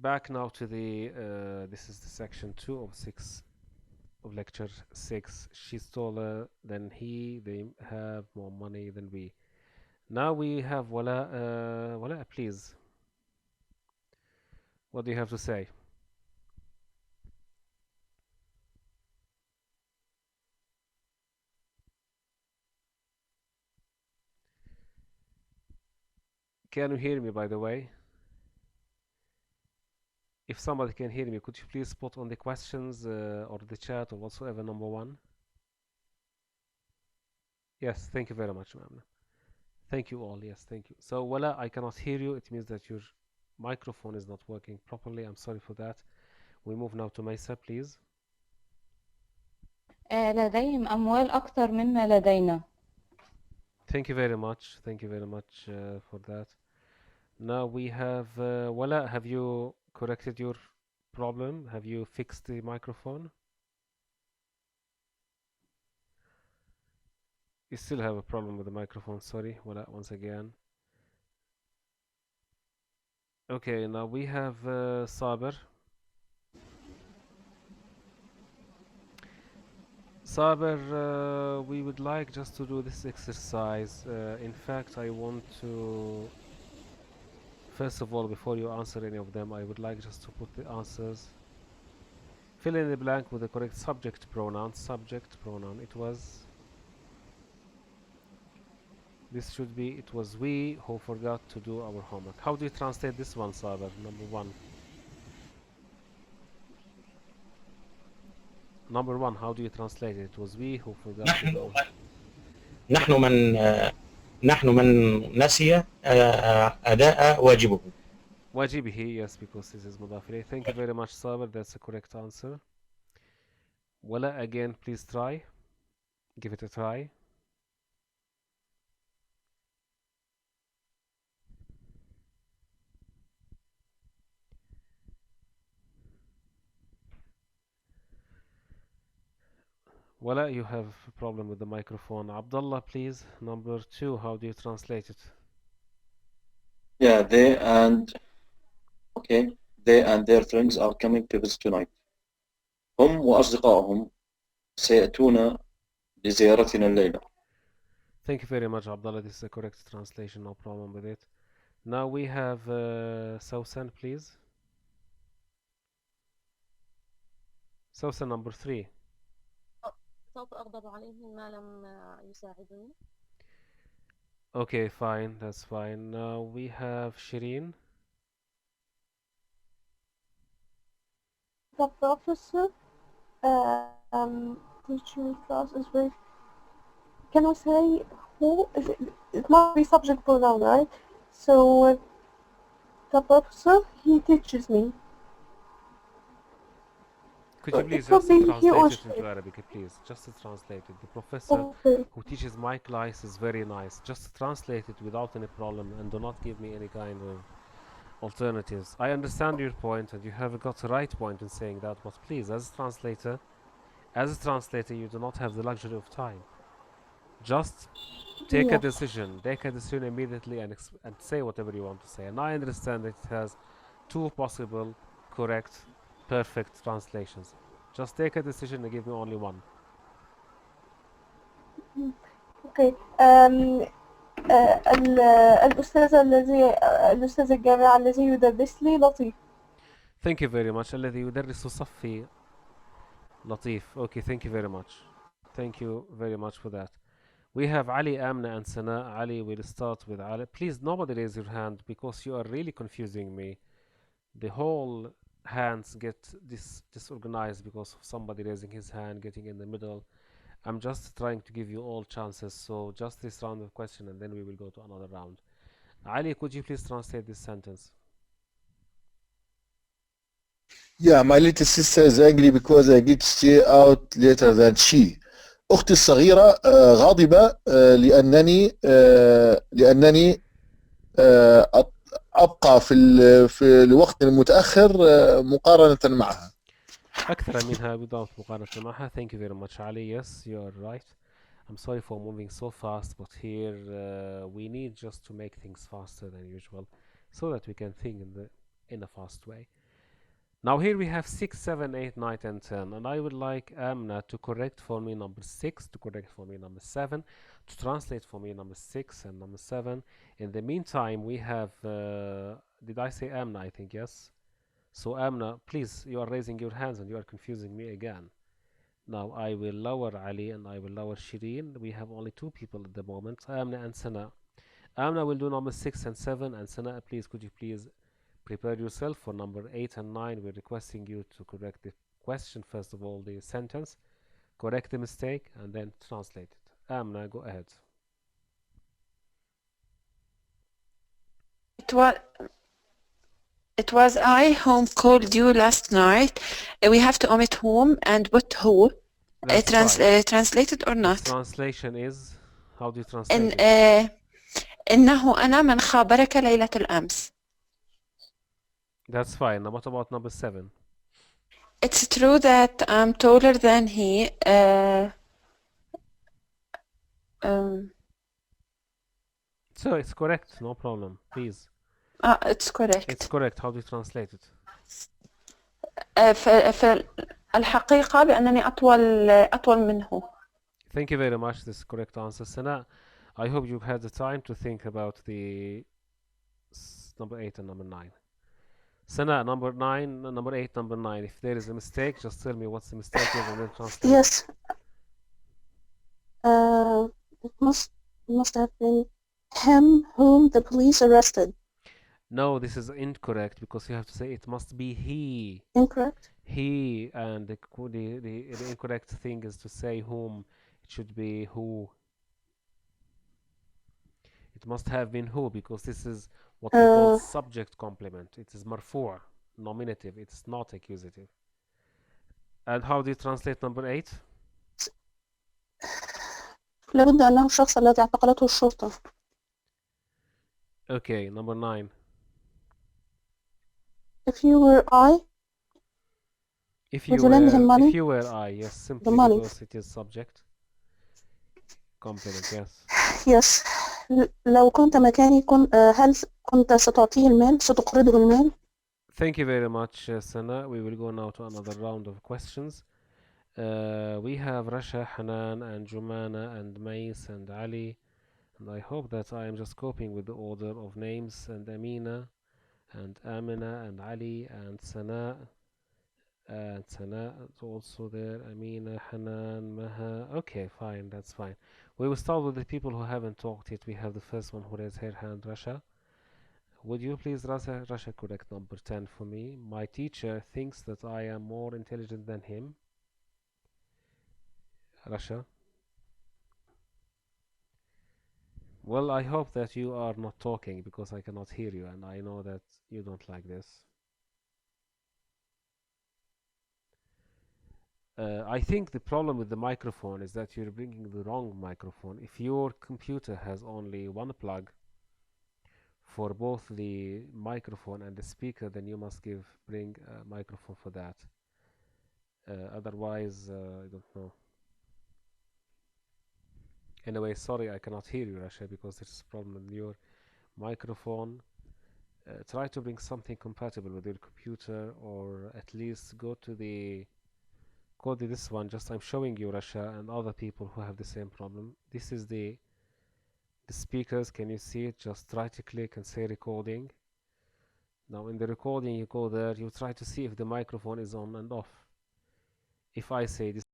back now to the this is the section 2 of 6 of lecture 6. She's taller than he, they have more money than we. Now we have Wala. Wala, please, what do you have to say? Can you hear me, by the way? If somebody can hear me, could you please put on the questions or the chat or whatsoever number 1? Yes, thank you very much, ma'am. Thank you all. Yes, thank you. So, Wala, I cannot hear you. It means that your microphone is not working properly. I'm sorry for that. We move now to Maisa, please. لديهم أموال أكثر مما لدينا. Thank you very much. Thank you very much for that. Now we have Wala. Have you corrected your problem? Have you fixed the microphone? You still have a problem with the microphone. Sorry, Wala, once again. Okay, now we have Saber. Saber, we would like just to do this exercise. In fact, I want to, first of all, before you answer any of them, I would like just to put the answers. Fill in the blank with the correct subject pronoun. Subject pronoun. This should be, it was we who forgot to do our homework. How do you translate this one, Saber? Number 1. Number 1, how do you translate it? It was we who forgot to do. نحن من نحن من نسي أداء واجبه. واجبه, yes, because this is مضاف إليه. Thank you very much, Saber. That's the correct answer. Wala, again, please try. Give it a try. Wala, you have a problem with the microphone. Abdullah, please. Number 2, how do you translate it? Yeah, they and their friends are coming to visit tonight. هم وأصدقائهم سيأتون لزيارتنا الليلة. Thank you very much, Abdullah. This is the correct translation. No problem with it. Now we have Sausan, please. Sausan, number 3. سوف أغضب عليهم ما لم يساعدوني. Okay, fine. That's fine. Now we have Shireen. The professor teaching class is very. Can we say who? Is it? It must be subject pronoun, right? So the professor, he teaches me. Could you please It could just be he translate or it she. into Arabic, please? Just to translate it. The professor Okay. who teaches my class is very nice. Just translate it without any problem and do not give me any kind of alternatives. I understand your point and you have got a right point in saying that, but please, as a translator, you do not have the luxury of time. Just take a decision immediately and say whatever you want to say. And I understand that it has 2 possible, correct, perfect translations. Just take a decision and give me only one. Okay. الأستاذ الجامعي الذي يدرس لي لطيف. Thank you very much. الذي يدرس صفي لطيف. Okay, thank you very much. Thank you very much for that. We have Ali, Amna, and Sana. Ali, we'll start with Ali. Please, nobody raise your hand because you are really confusing me. The whole hands get disorganized because of somebody raising his hand, getting in the middle. I'm just trying to give you all chances. So just this round of question and then we will go to another round. Ali, could you please translate this sentence? Yeah, my little sister is angry because I get to stay out later than she. أختي الصغيرة غاضبة لأنني أبقى في الوقت المتأخر مقارنة معها. أكثر منها without مقارنة معها. Thank you very much, Ali. Yes, you are right. I'm sorry for moving so fast, but here we need just to make things faster than usual so that we can think in a fast way. Now here we have 6, 7, 8, 9, and 10, and I would like Amna to correct for me number 6, to correct for me number 7, to translate for me number 6 and number 7. In the meantime, we have, did I say Amna? I think yes. So Amna, please, you are raising your hands and you are confusing me again. Now I will lower Ali and I will lower Shireen. We have only 2 people at the moment, Amna and Sana. Amna will do number 6 and 7, and Sana, please, could you please prepare yourself for number 8 and 9. We're requesting you to correct the question, first of all, the sentence, correct the mistake, and then translate it. Amna, go ahead. It was I whom called you last night. We have to omit whom and put who. That's fine. Translated or The not? translation is, how do you إن translate it? إنه أنا من خابرك ليلة الأمس. That's fine. Now what about number 7? It's true that I'm taller than he. So it's correct, no problem, please. It's correct. It's correct. How do you translate it? في الحقيقة بأنني أطول منه. Thank you very much. This is correct answer. Sana, I hope you've had the time to think about the number 8 and number 9. Sana, number 9, number 8, number 9. If there is a mistake, just tell me what's the mistake is and then translate. Yes. It must have been him whom the police arrested. No, this is incorrect because you have to say it must be he. Incorrect. He, and the incorrect thing is to say whom. It should be who. It must have been who because this is what we call subject complement. It is marfu', nominative. It's not accusative. And how do you translate number 8? لابد أنه الشخص الذي اعتقلته الشرطة. Okay, number 9. If you were I, If would you lend him money? if you were I, yes, simply money. because it is subject complement, yes. Yes. لو كنت مكاني هل كنت ستعطيه المال؟ ستقرضه المال؟ Thank you very much, Sana. We will go now to another round of questions. We have Rasha, Hanan, and Jumana, and Mais, and Ali. And I hope that I am just coping with the order of names, and Amina, and Amina, and Ali, and Sana. And Sana is also there. Amina, Hanan, Maha. Okay, fine, that's fine. We will start with the people who haven't talked yet. We have the first one who raised her hand, Rasha. Would you please, Rasha, correct number 10 for me? My teacher thinks that I am more intelligent than him. Rasha. Well, I hope that you are not talking because I cannot hear you, and I know that you don't like this. I think the problem with the microphone is that you're bringing the wrong microphone. If your computer has only one plug for both the microphone and the speaker, then you must bring a microphone for that. Otherwise, I don't know. Anyway, sorry, I cannot hear you, Rasha, because there's a problem with your microphone. Try to bring something compatible with your computer, or at least go to this one. Just I'm showing you, Rasha, and other people who have the same problem. This is the speakers. Can you see it? Just try to click and say recording. Now in the recording, you go there, you try to see if the microphone is on and off. If I say this,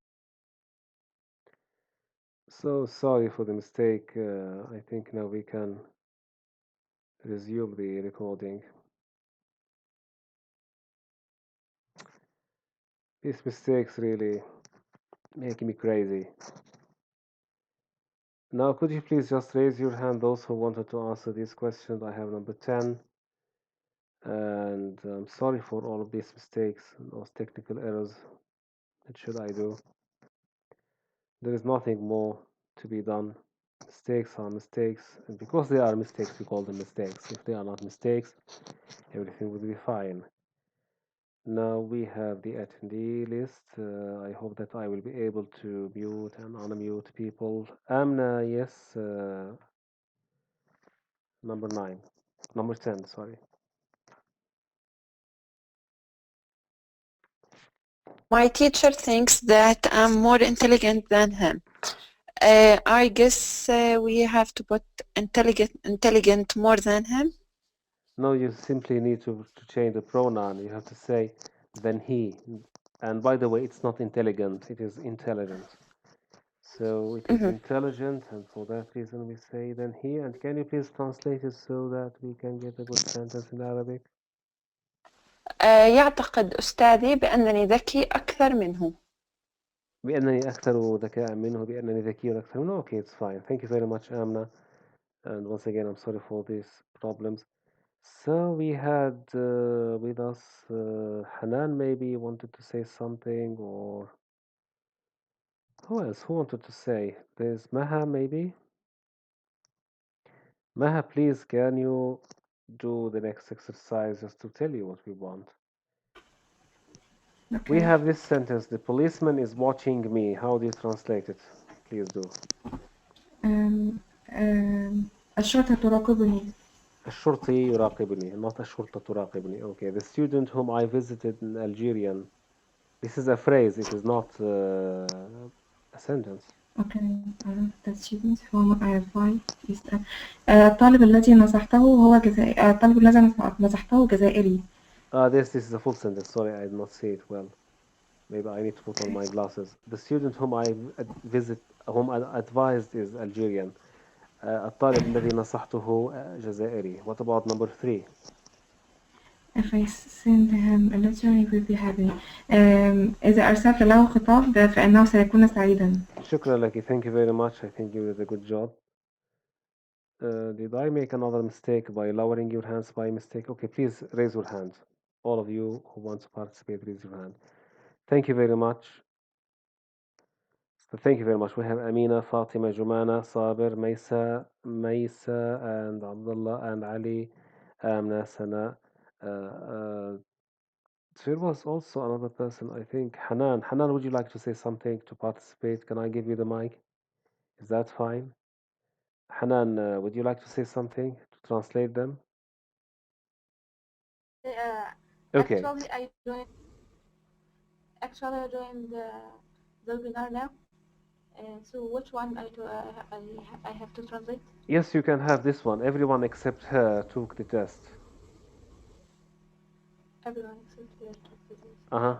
so sorry for the mistake. I think now we can resume the recording. These mistakes really make me crazy. Now could you please just raise your hand, those who wanted to answer these questions? I have number 10. And I'm sorry for all of these mistakes and those technical errors. What should I do? There is nothing more to be done. Mistakes are mistakes, and because they are mistakes, we call them mistakes. If they are not mistakes, everything would be fine. Now we have the attendee list. I hope that I will be able to mute and unmute people. Amna, yes. Number 10, sorry. My teacher thinks that I'm more intelligent than him. I guess we have to put intelligent more than him. No, you simply need to change the pronoun. You have to say than he. And by the way, it's not intelligent, it is intelligent. So it is intelligent, and for that reason we say than he. And can you please translate it so that we can get a good sentence in Arabic? يعتقد أستاذي بأنني ذكي أكثر منه. بأنني أكثر ذكاء منه، بأنني ذكي أكثر منه. Okay, it's fine. Thank you very much, Amna. And once again, I'm sorry for these problems. So we had with us Hanan maybe wanted to say something, or who else? Who wanted to say? There's Maha maybe. Maha, please, can you do the next exercise just to tell you what we want? We have this sentence: the policeman is watching me. How do you translate it? Please do. الشرطة تراقبني. الشرطي يراقبني, not الشرطة تراقبني. Okay, the student whom I visited in Algerian. This is a phrase, it is not a sentence. Okay, the student whom I advised is الطالب الذي نصحته هو جزائري. الطالب الذي نصحته جزائري. This is a full sentence. Sorry, I did not see it well. Maybe I need to put on my glasses. The student whom I advised is Algerian. الطالب الذي نصحته جزائري. What about number 3? If I send him a letter he will be happy. إذا أرسلت له خطاب فإنه سيكون سعيدا. شكرا لك. Thank you very much. I think you did a good job. Did I make another mistake by lowering your hands by mistake? Okay, please raise your hand. All of you who want to participate, raise your hand. Thank you very much. Thank you very much. We have Amina, Fatima, Jumana, Sabir, Maisa, and Abdullah, and Ali, Amna, Sana. There was also another person, I think, Hanan. Hanan, would you like to say something to participate? Can I give you the mic? Is that fine? Hanan, would you like to say something to translate them? Okay. Actually, I joined the webinar now. So which one I have to translate? Yes, you can have this one. Everyone except her took the test. Everyone except her took the test. Uh-huh.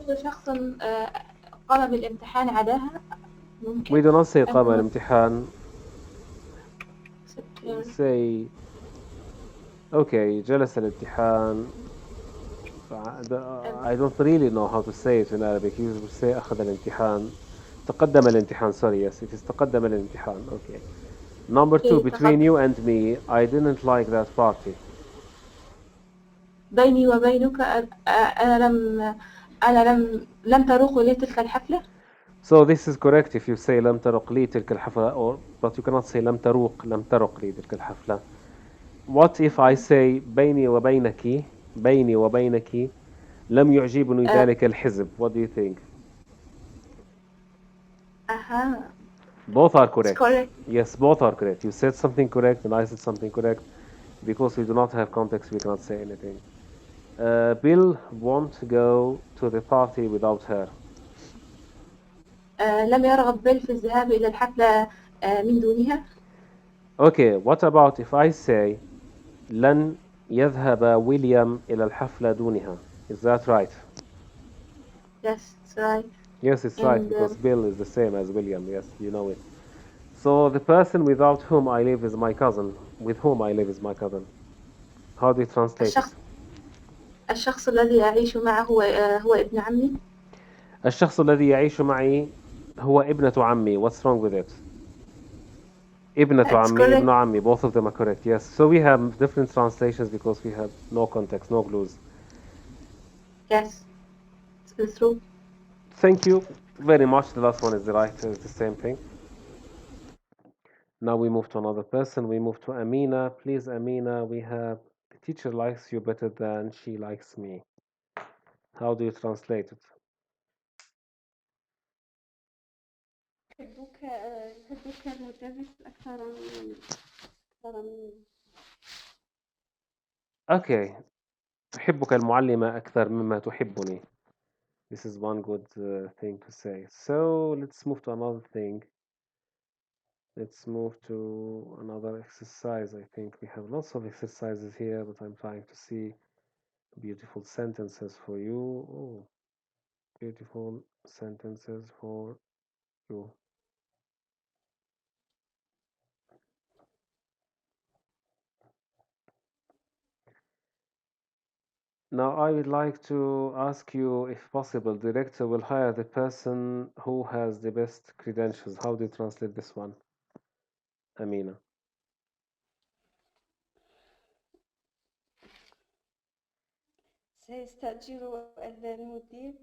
كل شخص قام بالامتحان عداها ممكن. We do not say قام الامتحان. Say okay, جلس الامتحان. I don't really know how to say it in Arabic. You would say أخذ الامتحان. تقدم الامتحان. Sorry, yes, it is تقدم الامتحان. Okay. Number 2, between you and me, I didn't like that party. بيني وبينك أنا لم تروق لي تلك الحفلة. So this is correct if you say لم تروق لي تلك الحفلة, or but you cannot say لم تروق لي تلك الحفلة. What if I say بيني وبينك لم يعجبني ذلك الحزب? What do you think? Both are correct. Correct. Yes, both are correct. You said something correct and I said something correct. Because we do not have context, we cannot say anything. Bill won't go to the party without her. لم يرغب بيل في الذهاب إلى الحفلة من دونها. Okay, what about if I say لن يذهب ويليام إلى الحفلة دونها? Is that right? Yes, it's right. Yes, it's right, because Bill is the same as William. Yes, you know it. So the person without whom I live is my cousin. With whom I live is my cousin. How do you translate it? الشخص الذي يعيش معه هو ابن عمي. الشخص الذي يعيش معي هو ابنة عمي. What's wrong with it? ابنة عمي, ابن عمي. Both of them are correct. Yes. So we have different translations because we have no context, no clues. Yes, it's true. Thank you very much. The last one is the right. It's the same thing. Now we move to another person. We move to Amina. Please, Amina, we have the teacher likes you better than she likes me. How do you translate it? يحبك المدرس أكثر من Okay. تحبك المعلمة أكثر مما تحبني. This is one good thing to say. So let's move to another thing. Let's move to another exercise. I think we have lots of exercises here, but I'm trying to see beautiful sentences for you. Oh, beautiful sentences for you. Now, I would like to ask you, if possible, director will hire the person who has the best credentials. How do you translate this one, Amina? سيستأجر المدير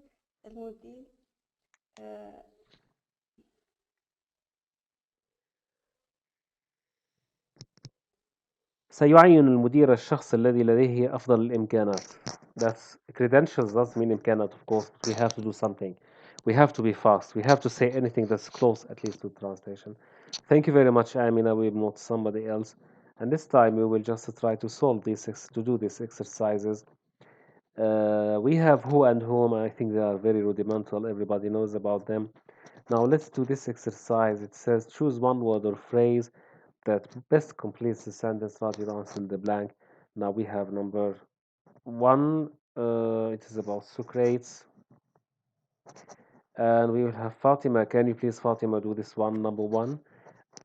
سيعين المدير الشخص الذي لديه أفضل الإمكانات. That's credentials doesn't mean إمكانات, of course, but we have to do something. We have to be fast. We have to say anything that's close, at least, to translation. Thank you very much, Amina. We will note somebody else. And this time we will just try to solve to do these exercises. We have who and whom. I think they are very rudimental. Everybody knows about them. Now let's do this exercise. It says choose one word or phrase that best completes the sentence. Write your answer in the blank. Now we have number 1. It is about Socrates. And we will have Fatima. Can you please, Fatima, do this one, number 1?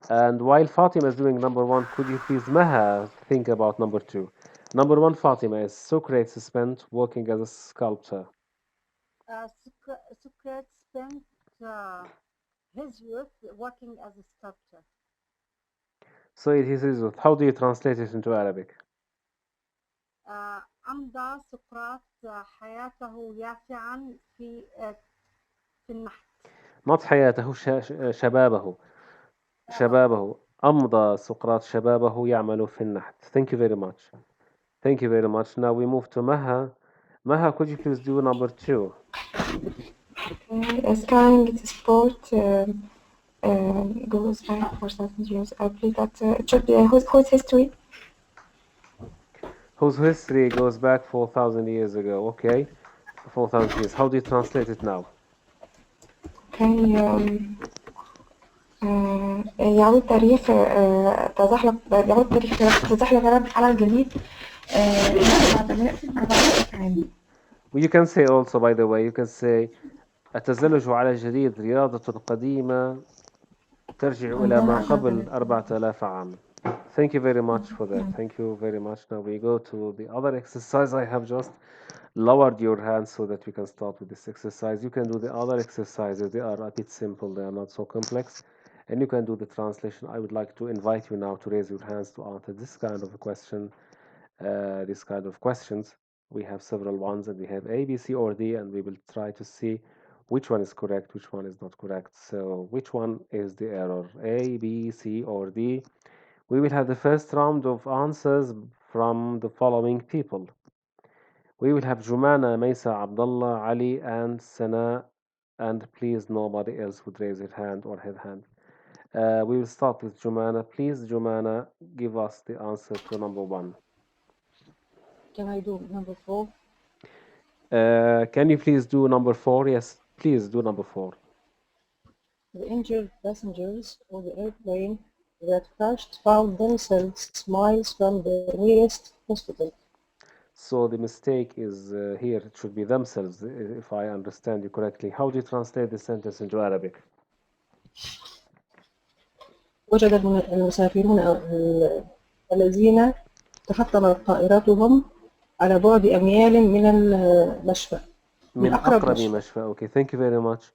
And while Fatima is doing number 1, could you please, Maha, think about number 2? Number 1, Fatima, is Socrates spent working as a sculptor. Socrates spent his youth working as a sculptor. So it is his youth. How do you translate it into Arabic? أمضى سقراط حياته يافعا في النحت. Not حياته, شبابه. شبابه. أمضى سقراط شبابه يعمل في النحت. Thank you very much. Thank you very much. Now we move to Maha. Maha, could you please do number 2? Skiing sport goes back for 1,000 years. I believe that it should be whose history? Whose history goes back 4,000 years ago. Okay, 4,000 years. How do you translate it now? Okay. يعود تاريخ تزحلق على الجليد 400 عام. You can say also, by the way, you can say التزلج على الجليد رياضة قديمة ترجع إلى ما قبل 4,000 عام. Thank you very much for that. Thank you very much. Now we go to the other exercise. I have just lowered your hands so that we can start with this exercise. You can do the other exercises. They are a bit simple. They are not so complex. And you can do the translation. I would like to invite you now to raise your hands to answer this kind of a question, this kind of questions. We have several ones, and we have A, B, C, or D, and we will try to see which one is correct, which one is not correct. So which one is the error? A, B, C, or D? We will have the first round of answers from the following people. We will have Jumana, Maysa, Abdullah, Ali, and Sana, and please nobody else would raise her hand or her hand. We will start with Jumana. Please, Jumana, give us the answer to number 1. Can I do number 4? Can you please do number 4? Yes, please do number 4. The injured passengers of the airplane that crashed found themselves miles from the nearest hospital. So the mistake is here. It should be themselves, if I understand you correctly. How do you translate this sentence into Arabic? وجد المسافرون الذين تحطمت طائرتهم على بعد أميال من المشفى. من أقرب مشفى. Okay, thank you very much.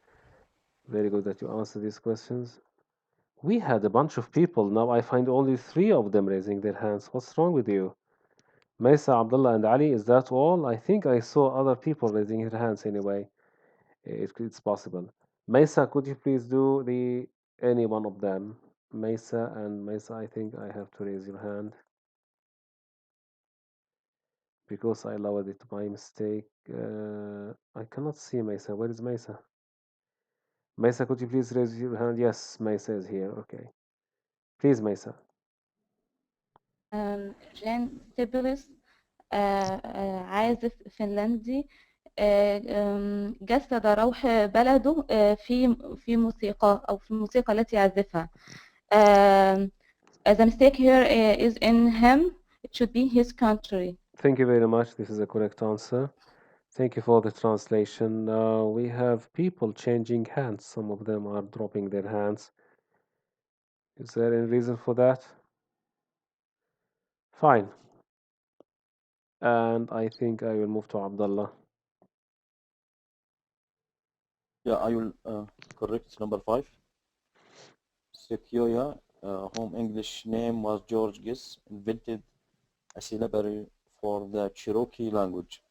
Very good that you answered these questions. We had a bunch of people. Now I find only 3 of them raising their hands. What's wrong with you? Maysa, Abdullah, and Ali, is that all? I think I saw other people raising their hands anyway. It's possible. Maysa, could you please do any one of them? Maysa, I think I have to raise your hand because I lowered it by mistake. I cannot see Maysa. Where is Maysa? Maysa, could you please raise your hand? Yes, Maysa is here. Okay. Please, Maysa. جان تبرس عازف فنلندي جسد روح بلده في موسيقى أو في الموسيقى التي يعزفها. The mistake here is in him. It should be his country. Thank you very much. This is a correct answer. Thank you for the translation. We have people changing hands. Some of them are dropping their hands. Is there any reason for that? Fine. And I think I will move to Abdullah. Yeah, I will correct number 5. Sequoia, whom English name was George Guess, invented a syllabary for the Cherokee language.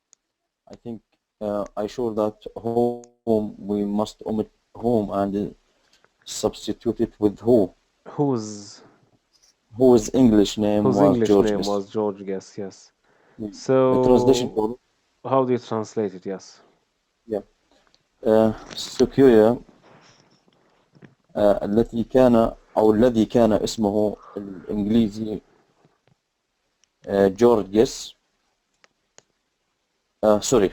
I think I sure that whom we must omit whom and substitute it with who. Whose Whose English name was English George name Guess. was George Guess, yes. The So translation for how do you translate it? Yes. سكويا التي كان أو الذي كان اسمه الإنجليزي جورج جيس. sorry.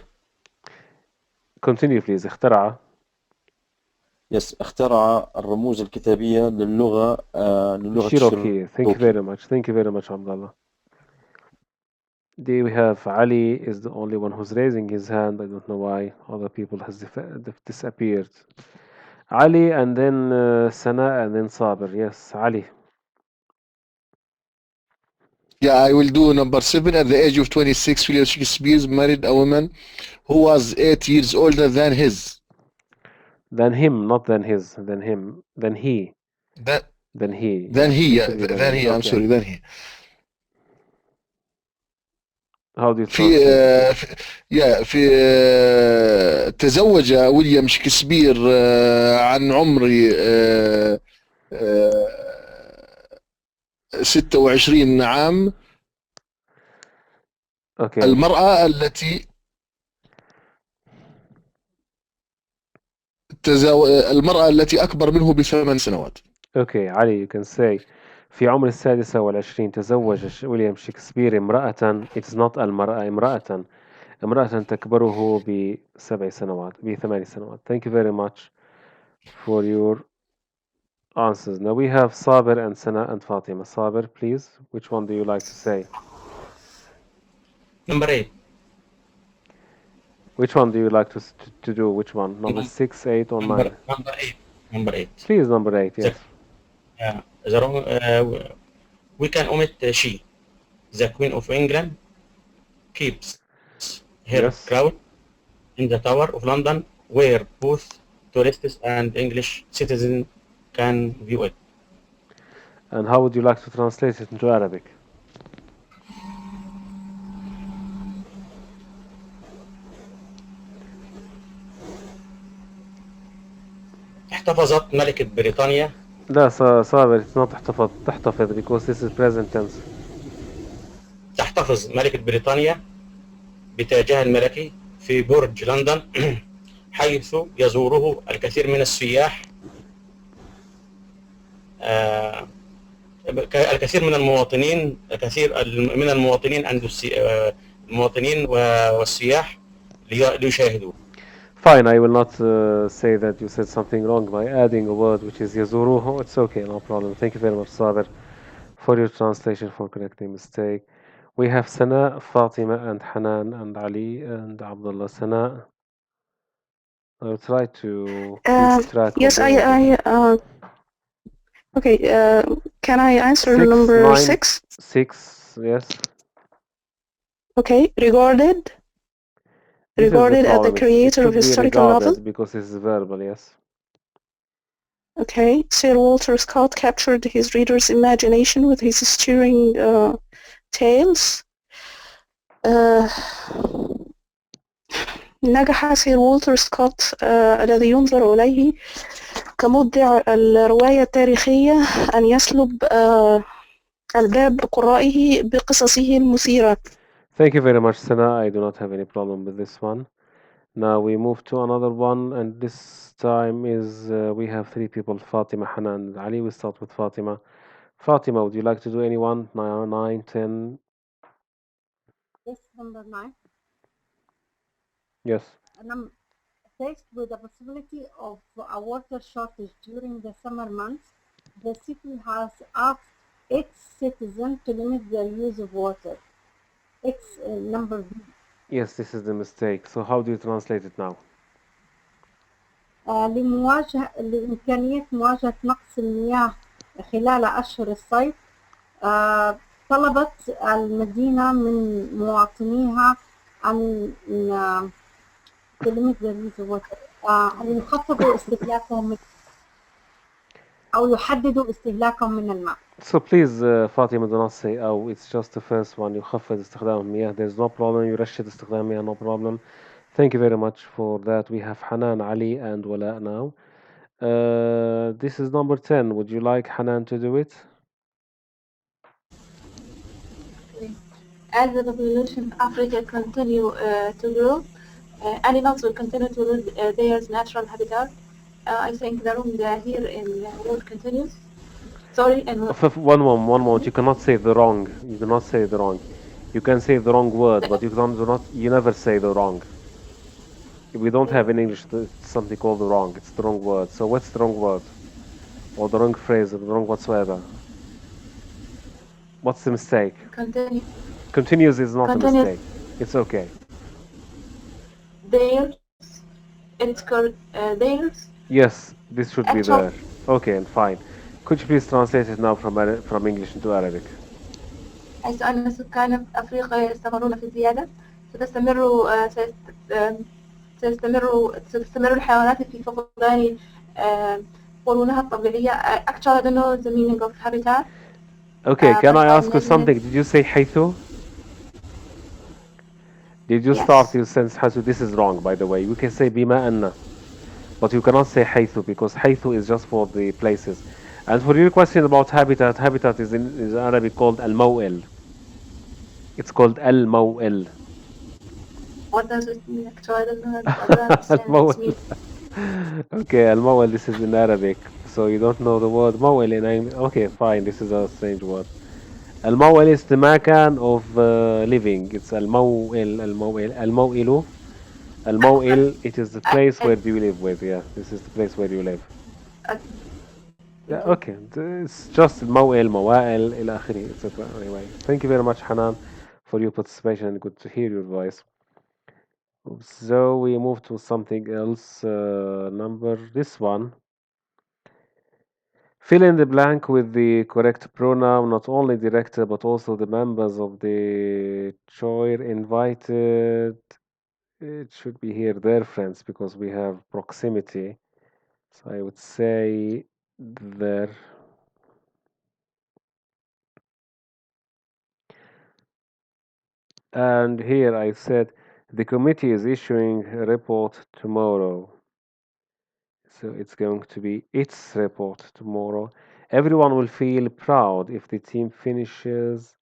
Continue please. اخترع. اخترع الرموز الكتابية للغة Cherokee. Thank you very much. Thank you very much, Abdullah. We have Ali is the only one who's raising his hand. I don't know why other people has disappeared. Ali and then Sana and then Sabir. Yes, Ali. Yeah, I will do number 7. At the age of 26, William Shakespeare married a woman who was 8 years older than his. Than him, not than his. Than him. Than he. Than he, Okay. I'm sorry, than he. How do you translate? في تزوج ويليام شكسبير عن عمر 26 عام. Okay. المرأة التي أكبر منه ب8 سنوات. Okay, Ali, you can say في عمر 26 تزوج ويليام شكسبير امرأة. It's not المرأة امرأة تكبره ب8 سنوات. Thank you very much for your answers. Now we have Sabir and Sana and Fatima. Sabir, please, which one do you like to say? Number 8. Which one do you like to do? Which one? Number 6, 8 or 9? Number 8. Please, number 8, yes. We can omit she. The Queen of England keeps her crown in the Tower of London, where both tourists and English citizens can view it. And how would you like to translate it into Arabic? احتفظت ملكة بريطانيا. لا صابر, it's not تحتفظ because this is present tense. تحتفظ ملكة بريطانيا بتاجها الملكي في برج لندن حيث يزوره الكثير من السياح. الكثير من المواطنين المواطنين والسياح ليشاهدوا. Fine, I will not say that you said something wrong by adding a word which is يزوروه. It's okay, no problem. Thank you very much, Sabir, for your translation, for correcting mistake. We have Sana, Fatima, and Hanan, and Ali, and Abdullah. Sana, I will try to keep track. Yes, okay, can I answer 6, number 9, 6? 6, yes. Okay, regarded as the creator of historical novels. Because it's verbal, yes. Okay, Sir Walter Scott captured his readers' imagination with his stirring tales. نجح سير والتر سكوت الذي ينظر إليه كمبدع الرواية التاريخية أن يسلب الباب قرائه بقصصه المثيرة. Thank you very much, Sana. I do not have any problem with this one. Now we move to another one, and this time is we have 3 people, Fatima, Hanan, and Ali. We start with Fatima. Fatima, would you like to do any one? 9, 10? Yes, number 9. Yes. faced with the possibility of a water shortage during the summer months, the city has asked its citizens to limit their use of water. It's number B. Yes, this is the mistake. So how do you translate it now? لإمكانية مواجهة نقص المياه خلال أشهر الصيف، طلبت المدينة من مواطنيها أن limit their use of water، أن يخفضوا استهلاكهم من أو يحددوا استهلاكهم من الماء. So please, Fatima, do not say, oh, it's just the first one. يخفض استخدام المياه. There's no problem. يرشد استخدام المياه. No problem. Thank you very much for that. We have Hanan, Ali, and Wala now. This is number 10. Would you like Hanan to do it? As the population of Africa continue to grow, animals will continue to lose their natural habitat. I think the wrong here in word continues. Sorry, and One moment. You cannot say the wrong. You do not say the wrong. You can say the wrong word, but you never say the wrong. We don't have in English something called the wrong. It's the wrong word. So what's the wrong word? Or the wrong phrase, or the wrong whatsoever? What's the mistake? continue. Continuous is not a Continuous. mistake. It's okay. Theirs. It's called theirs. Yes, this should be Actual. there. Okay, and fine. Could you please translate it now from English into Arabic? حيث أن سكان أفريقيا يستمرون في الزيادة، ستستمر الحيوانات في فقدان قرونها الطبيعية. Actually, I don't know the meaning of habitat. Okay, can I but ask you something? Did you say حيث? Did you Yes. start your sentence حيث? This is wrong, by the way. We can say بما أن, but you cannot say حيث because حيث is just for the places. And for your question about habitat, habitat is in Arabic called الموئل. It's called الموئل. What does it mean? Actually, I don't know. I don't understand what it means. Okay, الموئل, this is in Arabic. So you don't know the word موئل in English. Okay, fine. This is a strange word. الموئل is the مكان of living. It's الموئل. الموئل, it is the place where you live with. Yeah, this is the place where you live. Yeah, okay. It's just الموئل, موائل, إلى آخره, etc. Anyway, thank you very much, Hanan, for your participation and good to hear your voice. So we move to something else. This one. Fill in the blank with the correct pronoun, not only director but also the members of the choir invited. It should be here their friends because we have proximity. So I would say their. And here I said the committee is issuing a report tomorrow. So it's going to be its report tomorrow. Everyone will feel proud if the team finishes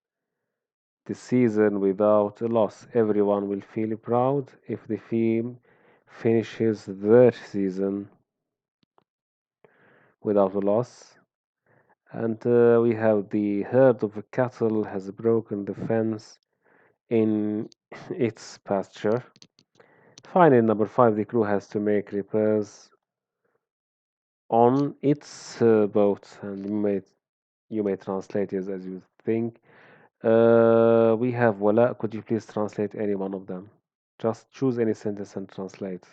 the season without a loss. Everyone will feel proud if the team finishes their season without a loss. And we have the herd of cattle has broken the fence in its pasture. Finally, number 5, the crew has to make repairs on its boat, and you may translate it as you think. We have Wala. Could you please translate any one of them? Just choose any sentence and translate.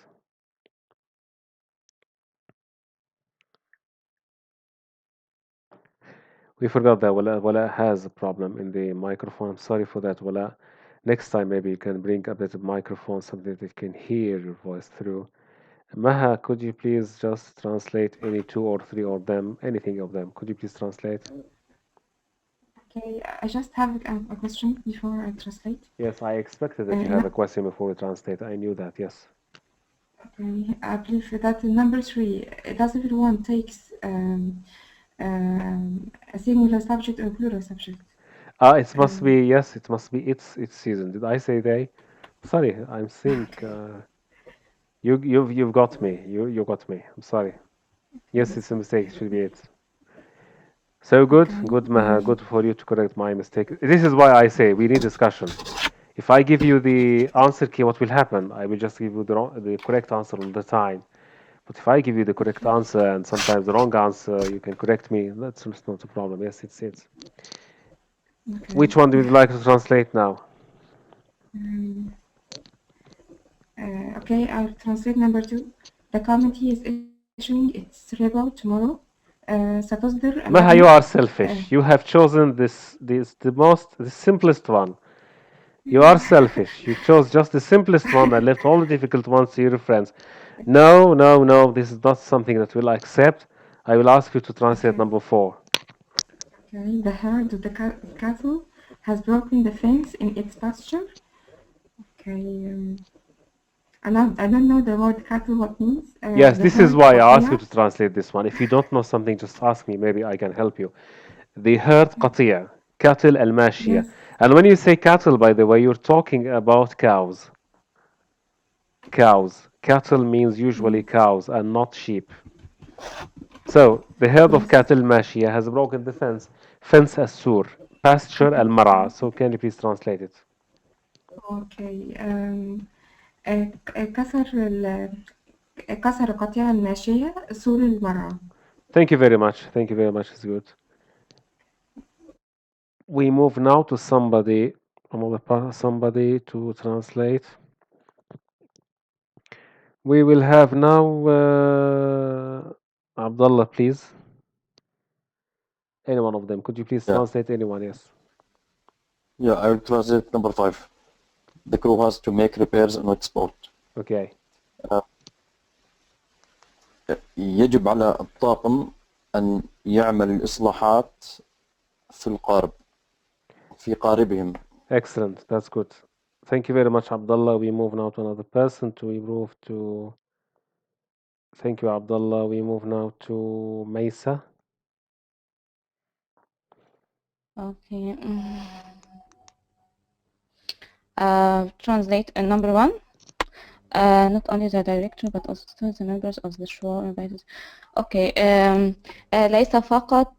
We forgot that Wala has a problem in the microphone. I'm sorry for that, Wala. Next time, maybe you can bring a better microphone so that it can hear your voice through. Maha, could you please just translate any 2 or 3 of them, anything of them? Could you please translate? Okay, I just have a question before I translate. Yes, I expected that you have a question before we translate. I knew that, yes. Okay, I believe that in number 3, does everyone takes a singular subject or plural subject? It must be, yes, it must be its season. Did I say they? Sorry, I'm think you've got me. You got me. I'm sorry. Yes, it's a mistake. It should be it. So good, Okay. good, Maha. Good for you to correct my mistake. This is why I say we need discussion. If I give you the answer key, what will happen? I will just give you the correct answer all the time. But if I give you the correct answer and sometimes the wrong answer, you can correct me. That's not a problem. Yes, it's it. Okay. Which one do you like to translate now? Um, okay, I'll translate number 2. The committee is issuing its report tomorrow. ستصدر Maha, you اللجنة are selfish. You have chosen the simplest one. You are selfish. You chose just the simplest one and left all the difficult ones to your friends. No, no, no. This is not something that we'll accept. I will ask you to translate Okay. number 4. Okay, the herd of the cattle has broken the fence in its pasture. Okay, I don't know the word cattle what means. Yes, The this is herd why I ask you قطيع. to translate this one. If you don't know something, just ask me. Maybe I can help you. The herd قطيع, cattle الماشية. Yes. And when you say cattle, by the way, you're talking about cows. Cows. Cattle means usually cows and not sheep. So the herd of Yes. cattle الماشية has broken the fence. Fence السور. Pasture المرعى. So can you please translate it? Okay. كسر قطيع الماشية سور المرعى. Thank you very much. Thank you very much. It's good. We move now to somebody to translate. We will have now Abdullah, please. Any one of them. Could you please Yeah. translate anyone? Yes. Yeah, I will translate number 5. The crew has to make repairs on its boat. Okay. يجب على الطاقم أن يعمل الإصلاحات في قاربهم. Excellent. That's good. Thank you very much, Abdullah. We move now to another person. Thank you, Abdullah. We move now to Maysa. Okay. Translate number 1. Not only the director but also the members of the show invited. Okay. ليس فقط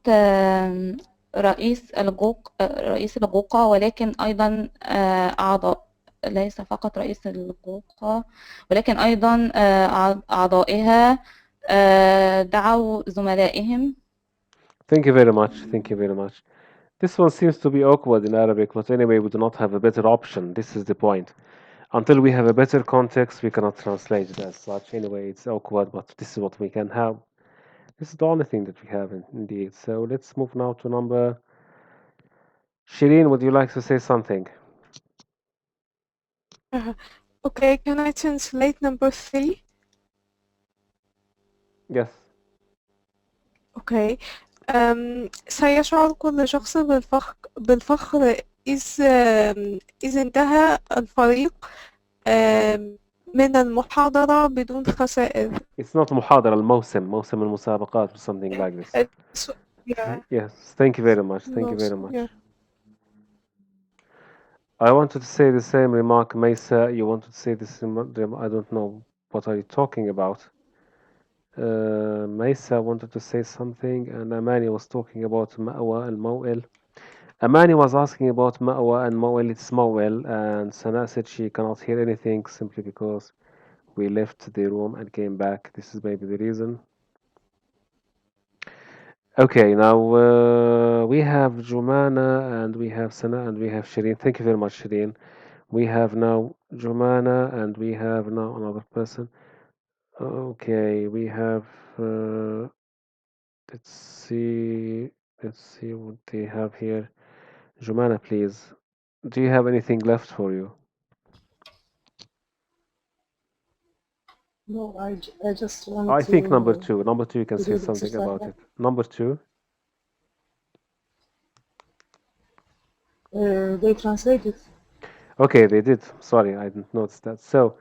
رئيس الجوقة ولكن أيضا أعضاء. ليس فقط رئيس الجوقة ولكن أيضا أعضائها دعوا زملائهم. Thank you very much. Thank you very much. This one seems to be awkward in Arabic, but anyway, we do not have a better option. This is the point. Until we have a better context, we cannot translate it as such. Anyway, it's awkward, but this is what we can have. This is the only thing that we have, indeed. So let's move now to number... Shireen, would you like to say something? Okay, can I translate number 3? Yes. Okay. سيشعر كل شخص بالفخر إذا انتهى الفريق من المحاضرة بدون خسائر. It's not محاضرة, موسم المسابقات or something like this. Yeah. Yes, thank you very much. Thank you very much. Yeah. I wanted to say the same remark, Maysa. You wanted to say this I don't know what are you talking about. Maysa wanted to say something, and Amani was talking about Ma'wa and Maw'il. Amani was asking about Ma'wa and Maw'il. It's Maw'il, and Sana said she cannot hear anything simply because we left the room and came back. This is maybe the reason. Okay, now we have Jumana and we have Sana and we have Shireen. Thank you very much, Shireen. We have now Jumana and we have now another person. Okay, we have let's see what they have here. Jumana, please. Do you have anything left for you? No, I just want I think to number 2. Number 2, you can to say do the something exercise. about it. Number 2. They translated. Okay, they did. Sorry, I didn't notice that. So,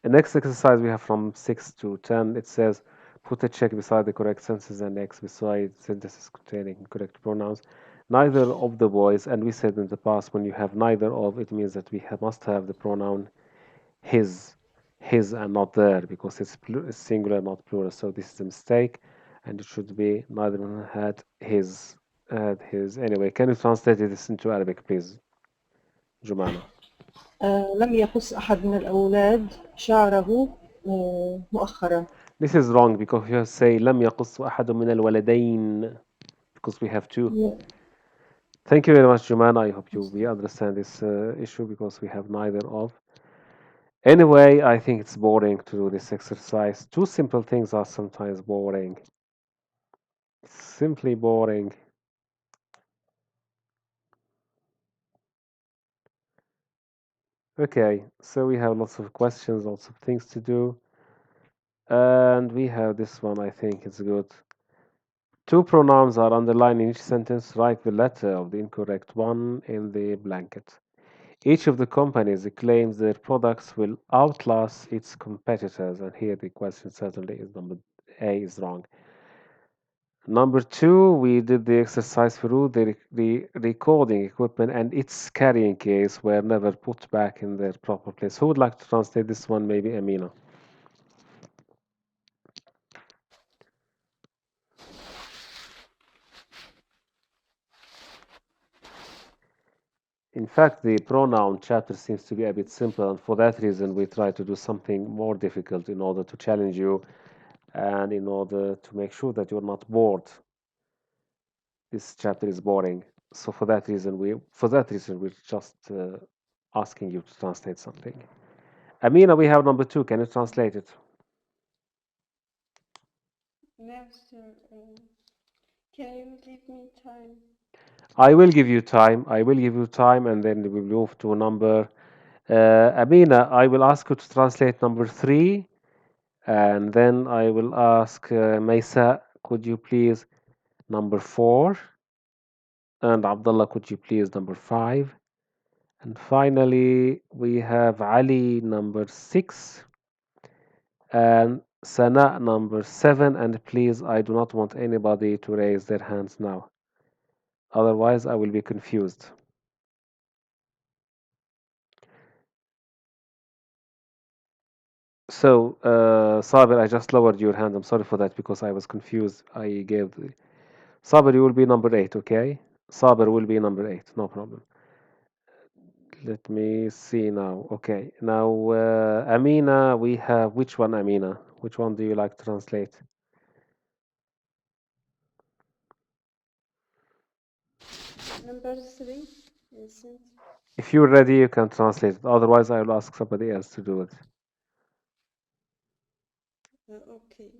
the next exercise we have from 6 to 10. It says, put a check beside the correct sentences and X beside sentences containing correct pronouns. Neither of the boys, and we said in the past, when you have neither of, it means that we must have the pronoun his and not their, because it's singular, not plural. So this is a mistake, and it should be neither one had his. Anyway, can you translate this into Arabic, please, Jumana? لم يقص أحد من الأولاد شعره مؤخرا. This is wrong because you say لم يقص أحد من الولدين because we have two. Yeah. Thank you very much, Jumana. I hope we understand this issue because we have neither of. Anyway, I think it's boring to do this exercise. Two simple things are sometimes boring. Simply boring. Okay, so we have lots of questions, lots of things to do. And we have this one, I think it's good. Two pronouns are underlined in each sentence. Write the letter of the incorrect one in the blanket. Each of the companies claims their products will outlast its competitors. And here the question certainly is number A is wrong. Number two, we did the exercise through the recording equipment and its carrying case were never put back in their proper place. Who would like to translate this one? Maybe Amina. In fact, the pronoun chapter seems to be a bit simple, and for that reason, we try to do something more difficult in order to challenge you and in order to make sure that you're not bored. This chapter is boring, so for that reason, we're just asking you to translate something. Amina, we have number two. Can you translate it? No, sir. Can you give me time? I will give you time. I will give you time, and then we will move to number. Amina, I will ask you to translate number three, and then I will ask Maysa, could you please number four, and Abdullah, could you please number five, and finally we have Ali number six, and Sana number seven, and please, I do not want anybody to raise their hands now. Otherwise, I will be confused. So, Sabir, I just lowered your hand. I'm sorry for that because I was confused. I gave the... Sabir, you will be number 8, okay? Sabir will be number 8, no problem. Let me see now. Okay, now Amina, we have which one, Amina? Which one do you like to translate? Number 3. Isn't? If you're ready, you can translate it. Otherwise, I will ask somebody else to do it. Okay.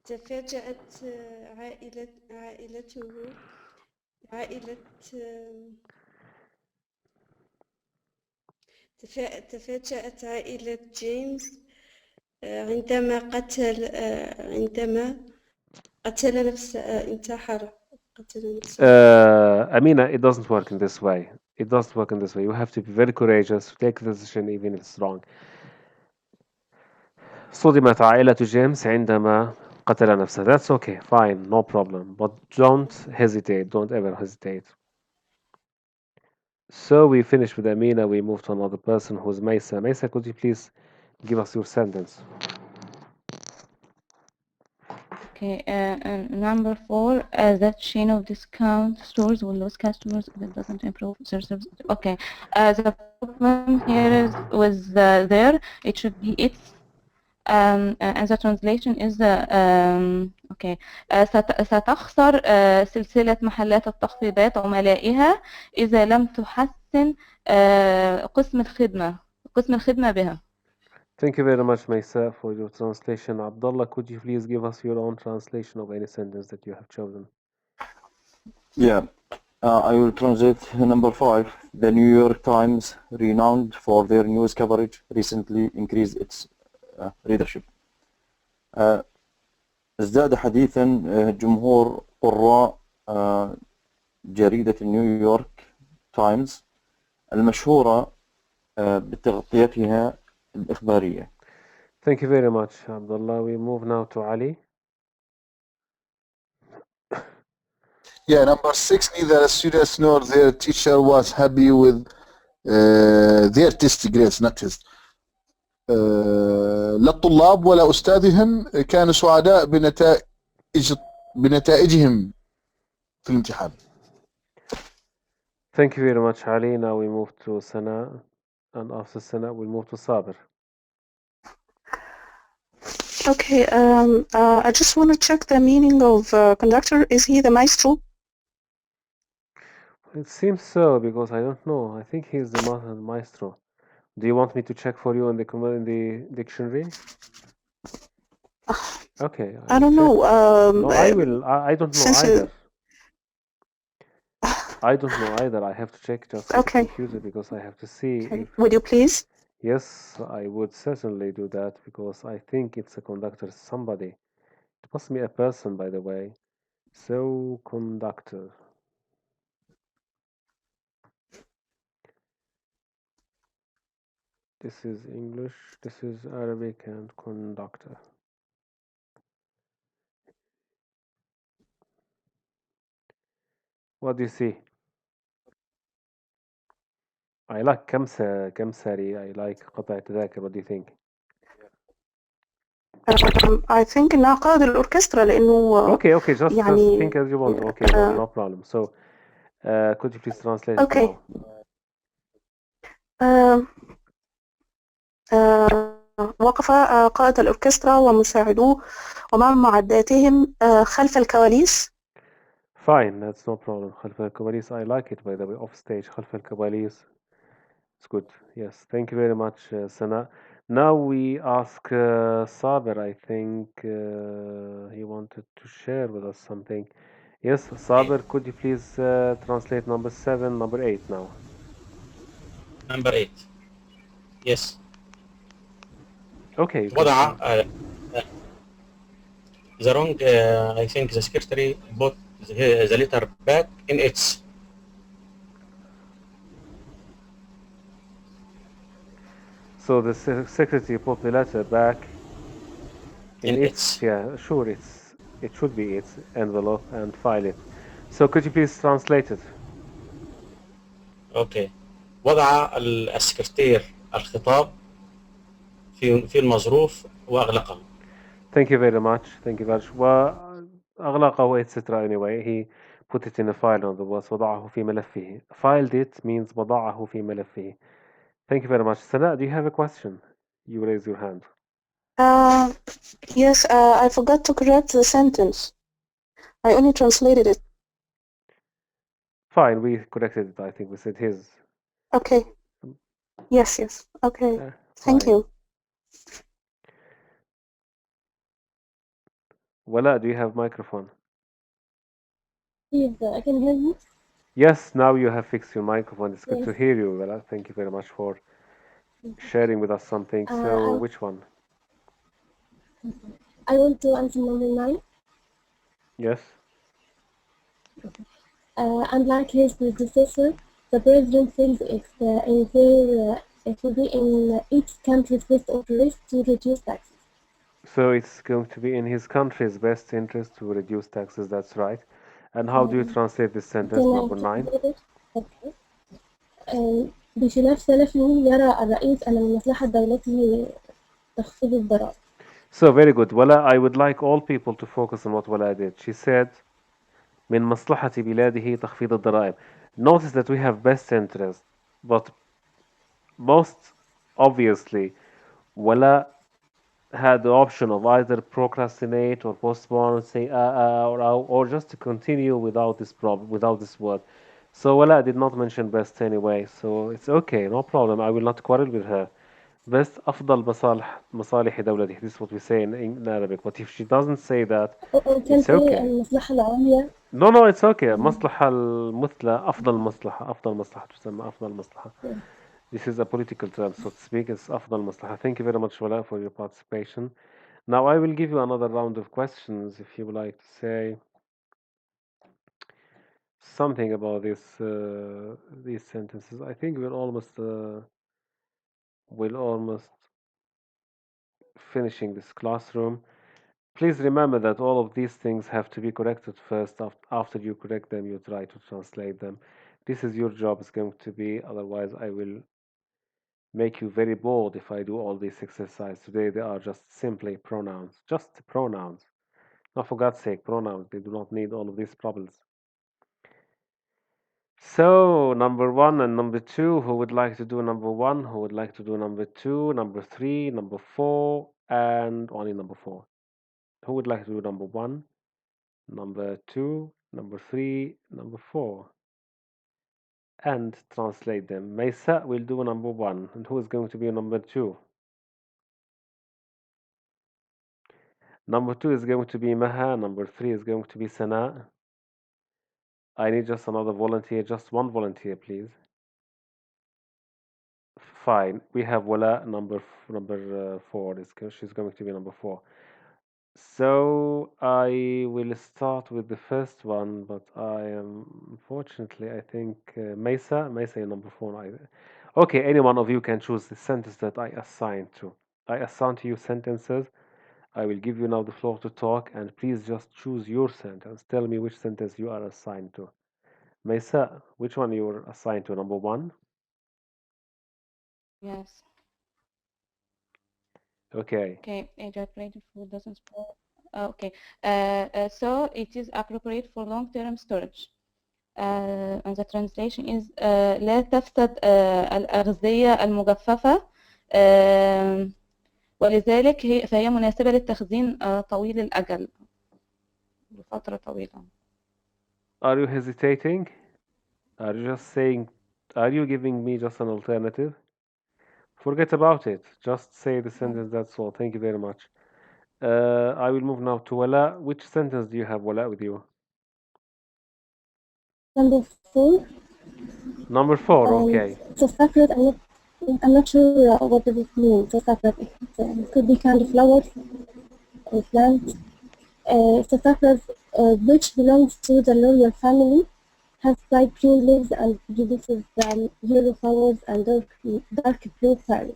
تفاجأت تفاجأت عائلة جيمس عندما قتل نفسه انتحر قتل نفسه. Amina, it doesn't work in this way. It doesn't work in this way. You have to be very courageous to take the decision even if it's wrong. صدمت عائلة جيمس عندما قتل نفسه. That's okay, fine, no problem. But don't hesitate. Don't ever hesitate. So we finished with Amina. We move to another person who's Maysa. Maysa, could you please give us your sentence? Okay, number 4, that chain of discount stores will lose customers if it doesn't improve their service. Okay, the problem here is with there, it should be its, and the translation is okay. ستخسر سلسلة محلات التخفيضات عملائها إذا لم تحسن قسم الخدمة بها. Thank you very much, Maysa, for your translation. Abdullah, could you please give us your own translation of any sentence that you have chosen? Yeah, I will translate number 5. The New York Times, renowned for their news coverage, recently increased its readership. ازداد حديثا جمهور قراء جريدة نيويورك تايمز المشهورة بتغطيتها الإخبارية. Thank you very much, Abdullah. We move now to Ali. Yeah, number 6, neither the students nor their teacher was happy with their test grades, not test. لا الطلاب ولا أستاذهم كانوا سعداء بنتائجهم في الامتحان. Thank you very much, Ali. Now we move to Sana, and after Sana, we'll move to Saber. Okay, I just want to check the meaning of conductor. Is he the maestro? It seems so, because I don't know. I think he's the maestro. Do you want me to check for you in the dictionary? Okay, I don't know. No, I will. I don't know since either. I don't know either. I have to check just with the Okay. computer because I have to see Okay. if. Would you please? Yes, I would certainly do that because I think it's a conductor, somebody. It must be a person, by the way. So, conductor. This is English, this is Arabic, and conductor. What do you see? I like كمسري. I like قطع تذاكر. What do you think? I think إنها قائد الأوركسترا لأنه Okay, just يعني think as you want. Okay, no problem. So, could you please translate it Okay. now? وقف قائد الأوركسترا ومساعدوه ومع معداتهم خلف الكواليس. Fine, that's no problem. خلف الكواليس. I like it, by the way. Off stage. خلف الكواليس. It's good. Yes, thank you very much, Sana. Now we ask Saber. I think he wanted to share with us something. Yes, Saber, could you please translate number 7, number 8 now? Number 8. Yes. Okay. وضع the wrong, I think the secretary put the letter back in its. So the secretary put the letter back in its. Yeah, sure, it should be its envelope and file it. So could you please translate it? Okay. وضع السكرتير الخطاب في المظروف وأغلقه. Thank you very much. Thank you very much. وأغلقه etc. Anyway, he put it in a file on the was وضعه في ملفه. Filed it means وضعه في ملفه. Thank you very much. Sana, do you have a question? You raise your hand. Yes, I forgot to correct the sentence. I only translated it. Fine, we corrected it. I think we said his. Okay. Yes. Okay. Thank fine. you. Wala, do you have microphone? Yes, I can hear you. Yes, now you have fixed your microphone. It's good Yes. to hear you, Wala. Thank you very much for sharing with us something. So, which one? I want to answer number 9. Yes. Unlike his predecessor, the president thinks it will be in each country's best interest to reduce taxes. So it's going to be in his country's best interest to reduce taxes. That's right. And how do you translate this sentence, number 9? Okay. بخلاف سلفه يرى الرئيس أن من مصلحة دولته تخفيض الضرائب. So very good. Wala, I would like all people to focus on what Wala did. She said, من مصلحة بلاده تخفيض الضرائب. Notice that we have best interest, but most obviously, Wala had the option of either procrastinate or postpone and say or just to continue without this problem, without this word. So Wala did not mention best anyway, so it's okay, no problem. I will not quarrel with her. Best أفضل مصالح دولته. This is what we say in Arabic. But if she doesn't say that, it's okay. المصلحة العامة. No, it's okay. المصلحة المثلى أفضل مصلحة تسمى أفضل مصلحة. This is a political term, so to speak. It's أفضل مصلحة. Thank you very much, Wala, for your participation. Now I will give you another round of questions if you would like to say something about these sentences. I think we're almost finishing this classroom. Please remember that all of these things have to be corrected first. After you correct them, you try to translate them. This is your job. It's going to be. Otherwise, I will make you very bored if I do all these exercises. Today they are just simply pronouns. Just pronouns. Now, for God's sake, pronouns. They do not need all of these problems. So number 1 and number 2, who would like to do number 1? Who would like to do number 2, number 3, number 4, and only number 4? Who would like to do number 1, number 2, number 3, number 4? And translate them. Maysa will do number 1. And who is going to be number 2? Number 2 is going to be Maha. Number 3 is going to be Sana. I need just another volunteer. Just one volunteer, please. Fine. We have Wala, number 4. She's going to be number 4. So I will start with the first one, but I am unfortunately I think Maysa, you're number 4. Okay, any one of you can choose the sentence that I assign to. I assign to you sentences. I will give you now the floor to talk, and please just choose your sentence. Tell me which sentence you are assigned to. Maysa, which one you are assigned to? Number 1? Yes. Okay. Okay. Age-appropriate food doesn't spoil. Okay. So it is appropriate for long-term storage. And the translation is لا تفسد الأغذية المجففة ولذلك فهي مناسبة للتخزين طويل الأجل لفترة طويلة. Are you hesitating? Are you just saying, are you giving me just an alternative? Forget about it. Just say the sentence, that's all. Thank you very much. I will move now to Wala. Which sentence do you have, Wala, with you? Number 4. Number 4, okay. So separate, I'm not sure what does it mean. So separate, it could be kind of flowers or plants. So separate, which belongs to the laurel family, has bright green leaves and produces yellow flowers and dark blue flowers.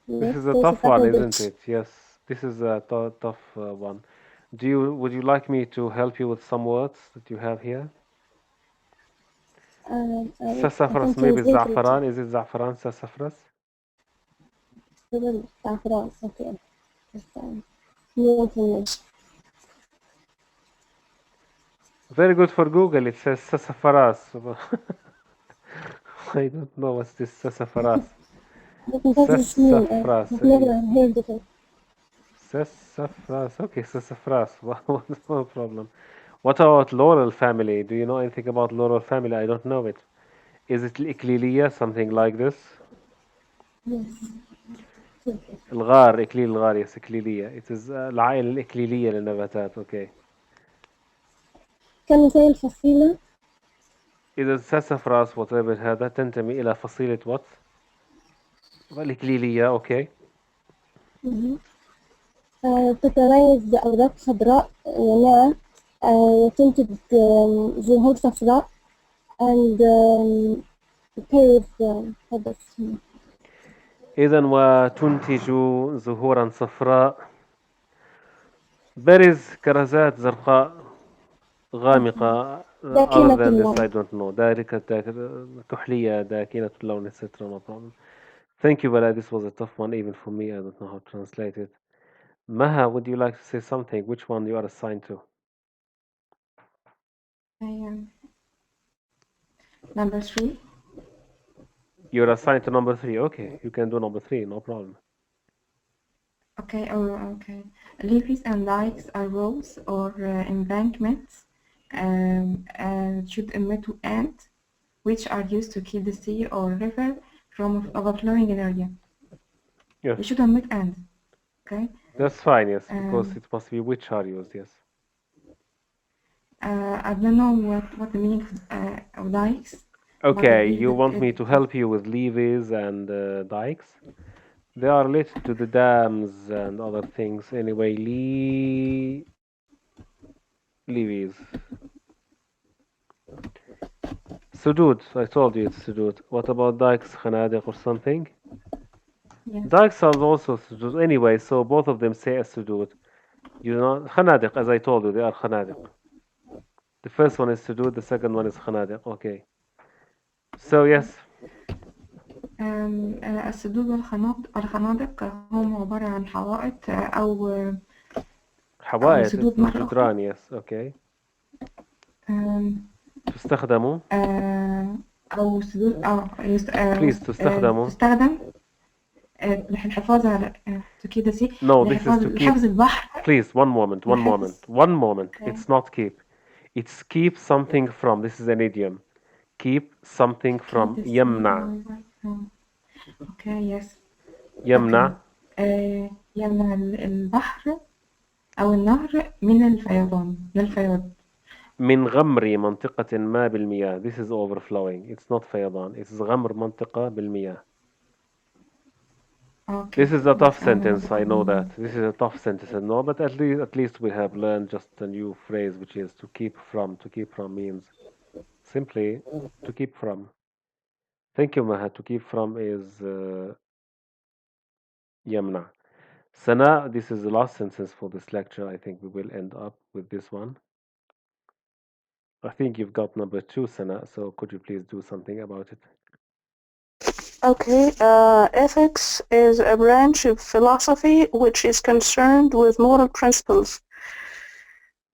This is a tough one, isn't it? Yes, this is a tough one. Would you like me to help you with some words that you have here? Sassafras, maybe za'faran. Is it za'faran, sassafras? Za'faran, okay. New information. Very good for Google. It says sassafras. I don't know what's this sassafras. Sassafras. I've never heard of it. Sassafras. Okay, sassafras. No problem. What about laurel family? Do you know anything about laurel family? I don't know it. Is it الإكليلية, something like this? Yes. الغار, إكليل الغار, yes, إكليلية. It is العائلة الإكليلية للنباتات. Okay. كان زي الفصيلة. إذا sassafras whatever هذا تنتمي إلى فصيلة what؟ الإكليلية. Okay. تتميز بأوراق خضراء وناعمة وتنتج زهور صفراء and berries هذا اسمه. إذا وتنتج زهورا صفراء. berries كرزات زرقاء غامقة. Other than this I don't know. كحلية داكنة اللون, etc. No problem. Thank you, Bala. This was a tough one even for me. I don't know how to translate it. Maha, would you like to say something? Which one you are assigned to? I am number 3. You're assigned to number 3. Okay, you can do number 3. No problem. Okay. Okay. Levees and dikes are roads or embankments should emit and which are used to keep the sea or river from overflowing an area. Yes. They should omit and. Okay. That's fine, yes, because it must be which are used, yes. I don't know what the meaning of dikes. Okay, you want me to help you with levees and dikes? They are related to the dams and other things. Anyway, levees. Sudud, I told you it's sudud. What about dikes, خنادق or something? Yes. Dikes are also sudud. Anyway, so both of them say a sudud. You know, خنادق, as I told you, they are خنادق. The first one is sudud, the second one is خنادق. Okay. So yes. السدود والخنادق هم عبارة عن حوائط أو حوائط, سدود مرة جدران, yes, okay. To تستخدم أو سدود أو please تستخدم تستخدم للحفاظ على كده سي no this is to keep لحفظ البحر. please one moment Okay. it's not keep it's keep something from this is an idiom keep something from Keep the يمنع Okay, yes. يمنع يمنع البحر أو النهر من الفيضان للفيض. من غمر منطقة ما بالمياه this is overflowing it's not فيضان it's غمر منطقة بالمياه. Okay. This is a tough Yes, sentence, I know that. This is a tough sentence, I know, but at least we have learned just a new phrase, which is to keep from. To keep from means simply to keep from. Thank you, Maha. To keep from is يمنع. Sana, this is the last sentence for this lecture. I think we will end up with this one. I think you've got number 2, Sana, so could you please do something about it? Okay, ethics is a branch of philosophy which is concerned with moral principles.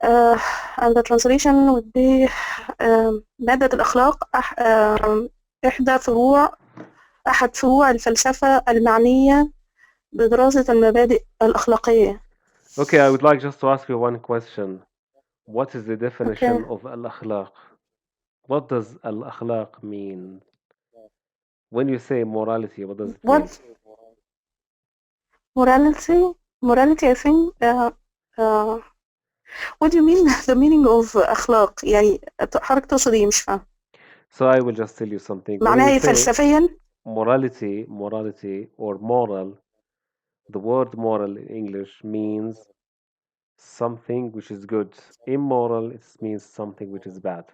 And the translation would be مادة الأخلاق أحد فروع الفلسفة المعنية بدراسة المبادئ الأخلاقية. Okay, I would like just to ask you one question. What is the definition Okay. of al-akhlaq? What does al-akhlaq mean? When you say morality, what does it mean? What? Morality, I think. What do you mean the meaning of أخلاق؟ يعني حضرتك تقصد إيه؟ مش فاهم. So I will just tell you something. When معناها you إيه say فلسفيا؟ morality or moral, the word moral in English means something which is good. Immoral, it means something which is bad.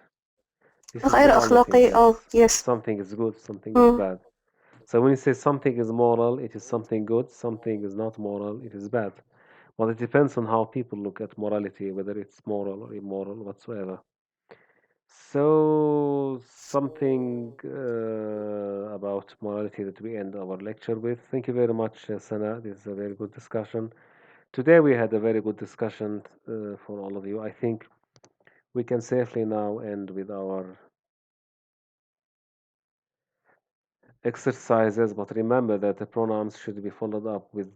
This is the غير only أخلاقي. thing. Yes. Something is good, something is bad. So when you say something is moral, it is something good, something is not moral, it is bad. Well, it depends on how people look at morality, whether it's moral or immoral whatsoever. So something about morality that we end our lecture with. Thank you very much, Sana. This is a very good discussion. Today we had a very good discussion for all of you. I think we can safely now end with our exercises, but remember that the pronouns should be followed up with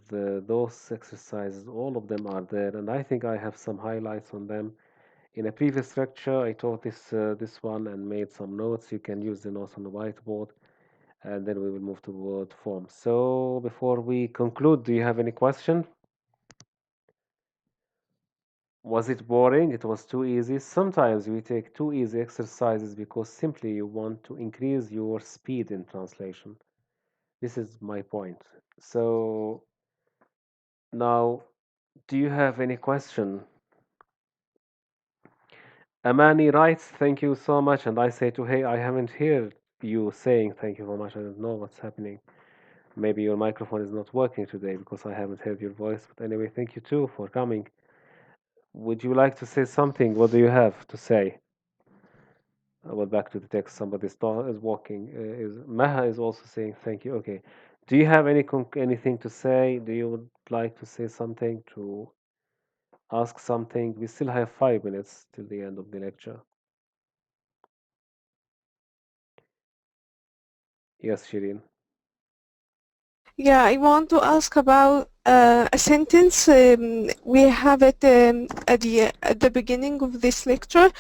those exercises. All of them are there, and I think I have some highlights on them. In a previous lecture, I taught this one and made some notes. You can use the notes on the whiteboard, and then we will move to word form. So before we conclude, do you have any question? Was it boring? It was too easy. Sometimes we take too easy exercises because simply you want to increase your speed in translation. This is my point. So now, do you have any question? Amani writes, thank you so much. And I say to hey, I haven't heard you saying thank you so much. I don't know what's happening. Maybe your microphone is not working today because I haven't heard your voice. But anyway, thank you too for coming. Would you like to say something? What do you have to say? Well, back to the text. Somebody is walking. Maha is also saying thank you. Okay. Do you have anything to say? Do you would like to say something, to ask something? We still have 5 minutes till the end of the lecture. Yes, Shireen. Yeah, I want to ask about a sentence. We have it at the beginning of this lecture.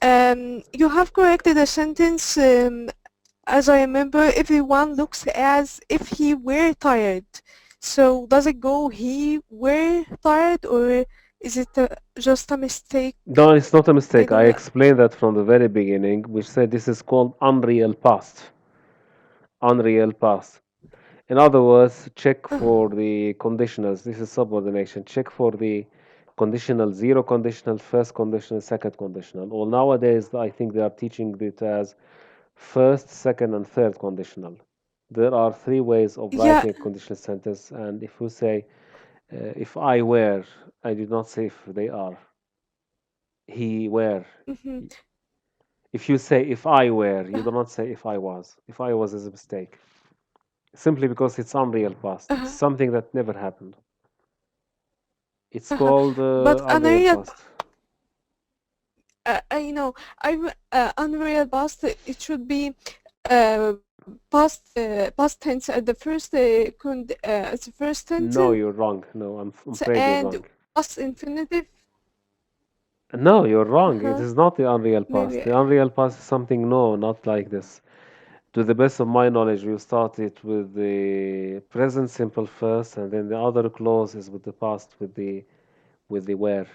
You have corrected a sentence. As I remember, everyone looks as if he were tired. So does it go he were tired, or is it just a mistake? No, it's not a mistake. I don't- explained that from the very beginning. We said this is called unreal past. Unreal past. In other words, check for the conditionals. This is subordination. Check for the conditional, zero conditional, first conditional, second conditional. Well, nowadays, I think they are teaching it as first, second, and third conditional. There are 3 ways of Yeah. writing a conditional sentence, and if you say, if I were, I did not say if they are. He were. Mhm. If you say if I were, you do not say if I was. If I was is a mistake. Simply because it's unreal past. It's something that never happened. It's called But unreal past. I know. Unreal past. It should be past tense at the first as the first sentence. No, you're wrong. No, I'm afraid you're and wrong. past infinitive. No, you're wrong. It is not the unreal past. Maybe. The unreal past is something not like this. To the best of my knowledge, we started with the present simple first, and then the other clause is with the past, with the where.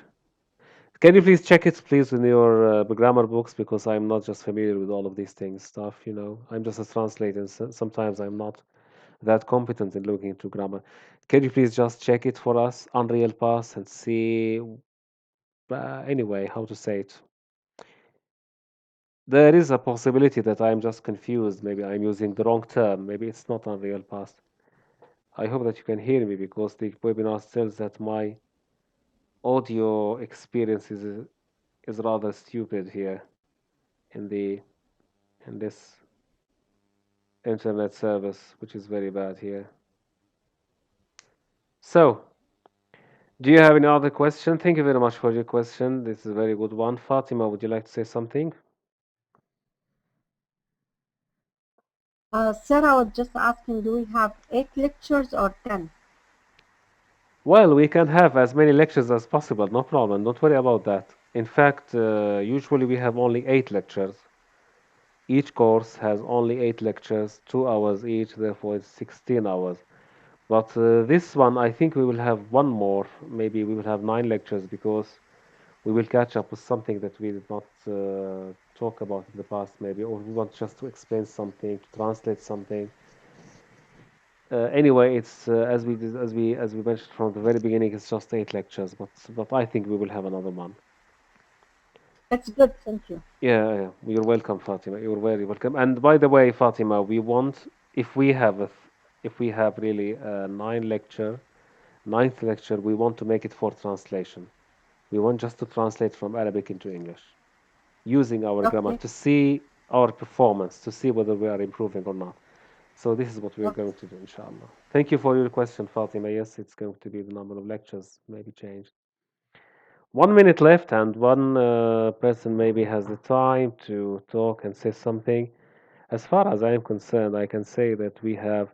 Can you please check it, please, in your grammar books, because I'm not just familiar with all of these things stuff. You know, I'm just a translator, and sometimes I'm not that competent in looking into grammar. Can you please just check it for us, unreal past, and see anyway how to say it? There is a possibility that I'm just confused. Maybe I'm using the wrong term. Maybe it's not unreal past. I hope that you can hear me, because the webinar says that my audio experience is rather stupid here in this internet service, which is very bad here. So, do you have any other question? Thank you very much for your question. This is a very good one. Fatima, would you like to say something? Sarah, I was just asking, do we have 8 lectures or 10? Well, we can have as many lectures as possible, no problem. Don't worry about that. In fact, usually we have only 8 lectures. Each course has only 8 lectures, 2 hours each, therefore it's 16 hours. But this one, I think we will have one more. Maybe we will have 9 lectures, because we will catch up with something that we did not talk about in the past, maybe, or we want just to explain something, to translate something. Anyway, it's as we mentioned from the very beginning, it's just 8 lectures, but I think we will have another one. That's good, thank you. Yeah, you're welcome, Fatima. You're very welcome. And by the way, Fatima, we want, if we have really a ninth lecture, we want to make it for translation. We want just to translate from Arabic into English, using our grammar to see our performance, to see whether we are improving or not. So this is what we are going to do, inshallah. Thank you for your question, Fatima. Yes, it's going to be the number of lectures maybe changed. 1 minute left, and one person maybe has the time to talk and say something. As far as I am concerned, I can say that we have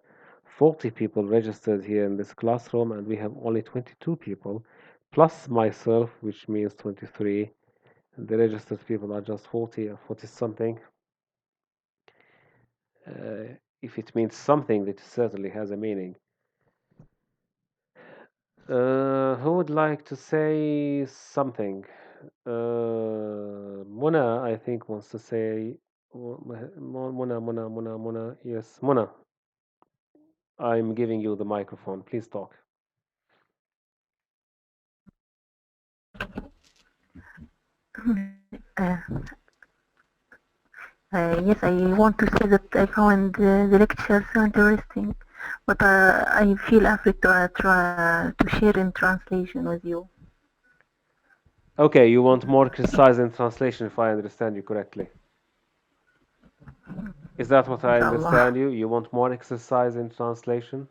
40 people registered here in this classroom, and we have only 22 people, plus myself, which means 23. And the registered people are just 40 or 40 something. If it means something, it certainly has a meaning. Who would like to say something? Muna, I think, wants to say. Muna. Yes, Muna. I'm giving you the microphone. Please talk. Yes, I want to say that I found the lecture so interesting, but I feel afraid to try to share in translation with you. Okay, you want more exercise in translation, if I understand you correctly. Is that what I understand you? You want more exercise in translation?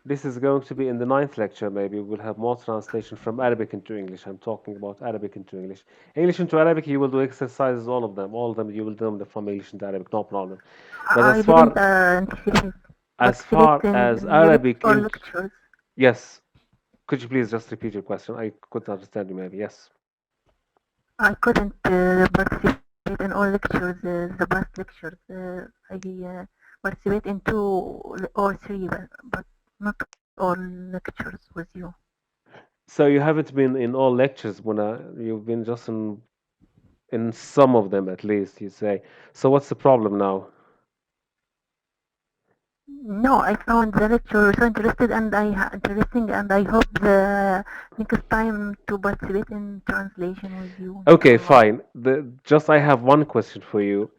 This is going to be in the 9th lecture, maybe. We'll have more translation from Arabic into English. I'm talking about Arabic into English. English into Arabic, you will do exercises, all of them, you will do them from English into Arabic, no problem. But as far as Arabic lectures. Yes. Could you please just repeat your question? I couldn't understand you, maybe. Yes. I couldn't participate in all lectures, the past lectures. I participate in 2 or 3, but not all lectures with you. So you haven't been in all lectures, Muna. You've been just in some of them, at least, you say. So what's the problem now? No, I found the lecture so interesting, and I hope the next time to participate in translation with you. Okay, fine. I have one question for you.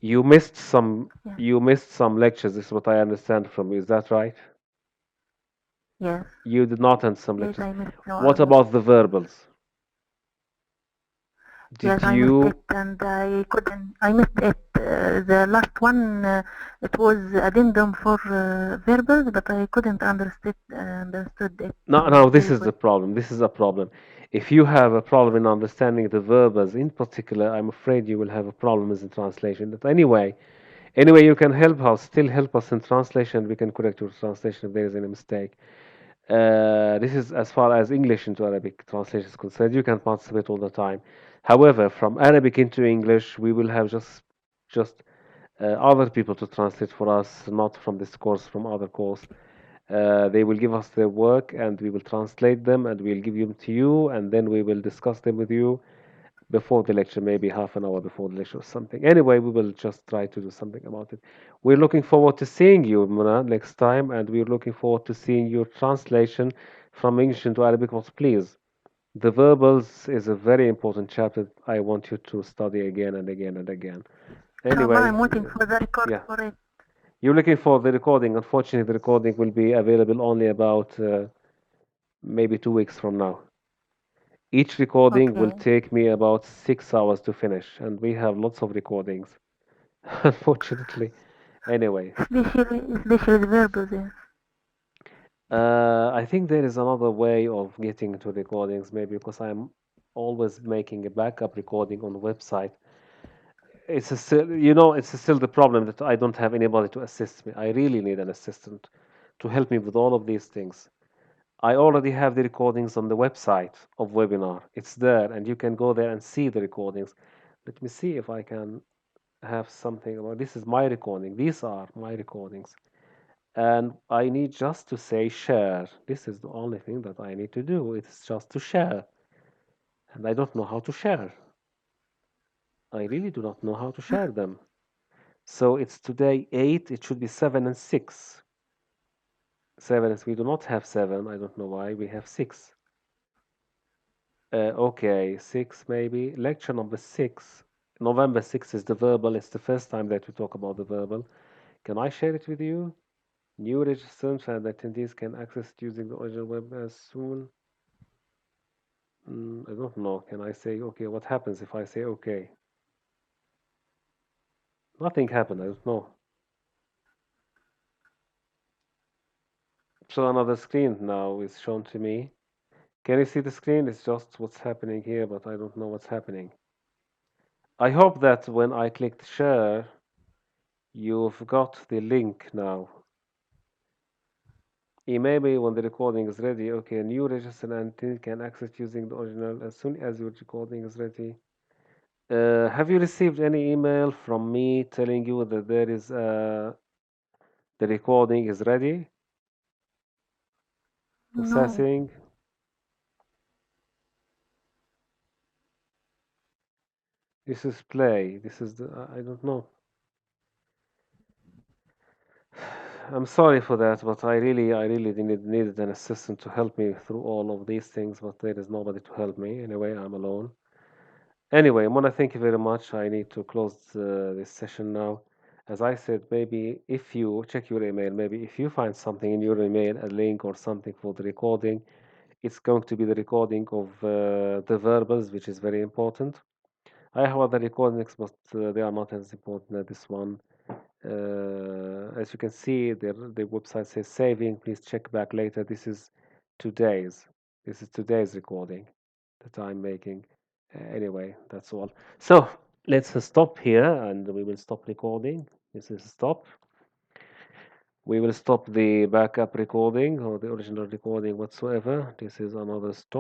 You missed some lectures. This is what I understand from you. Is that right? Yes. You did not attend some Yes, lectures. I missed What about the verbals? Yes, I missed it, and I couldn't. I missed it. The last one, it was addendum for verbals, but I couldn't understood it. No, this is the problem. This is a problem. If you have a problem in understanding the verbs in particular, I'm afraid you will have a problem in translation. But anyway, you can still help us in translation. We can correct your translation if there is any mistake. This is as far as English into Arabic translation is concerned. You can participate all the time. However, from Arabic into English, we will have just other people to translate for us, not from this course, from other course. They will give us their work and we will translate them and we'll give them to you and then we will discuss them with you before the lecture, maybe half an hour before the lecture or something. Anyway, we will just try to do something about it. We're looking forward to seeing you, Muna, next time, and we're looking forward to seeing your translation from English into Arabic. But please, the verbals is a very important chapter. I want you to study again and again and again. Anyway, I'm waiting for the record yeah. for it. You're looking for the recording. Unfortunately, the recording will be available only about maybe 2 weeks from now. Each recording will Okay. take me about 6 hours to finish, and we have lots of recordings, unfortunately. Anyway, Especially the verbs, yes. I think there is another way of getting to recordings, maybe because I'm always making a backup recording on the website. It's still the problem that I don't have anybody to assist me. I really need an assistant to help me with all of these things. I already have the recordings on the website of webinar. It's there, and you can go there and see the recordings. Let me see if I can have something about this is my recording. These are my recordings. And I need just to say share. This is the only thing that I need to do. It's just to share. And I don't know how to share. I really do not know how to share them. So it's today 8. It should be 7 and 6. 7 is we do not have 7. I don't know why. We have 6. Okay, 6 maybe. Lecture number 6. November 6 is the verbal. It's the first time that we talk about the verbal. Can I share it with you? New registrants and attendees can access it using the original web as soon. I don't know. Can I say okay? What happens if I say okay? Nothing happened. I don't know. So another screen now is shown to me. Can you see the screen? It's just what's happening here, but I don't know what's happening. I hope that when I clicked share, you've got the link now. Maybe when the recording is ready. Okay, new register and can access using the original as soon as your recording is ready. Have you received any email from me telling you that there is the recording is ready? No. Processing. This is play. This is the I don't know. I'm sorry for that, but I really needed an assistant to help me through all of these things, but there is nobody to help me. Anyway, I'm alone. Anyway, Mona, thank you very much. I need to close this session now. As I said, maybe if you check your email, maybe if you find something in your email, a link or something for the recording, it's going to be the recording of the verbals, which is very important. I have other recordings, but they are not as important as this one. As you can see, the website says saving. Please check back later. This is today's recording that I'm making. Anyway, that's all. So let's stop here, and we will stop recording. This is stop. We will stop the backup recording or the original recording whatsoever. This is another stop.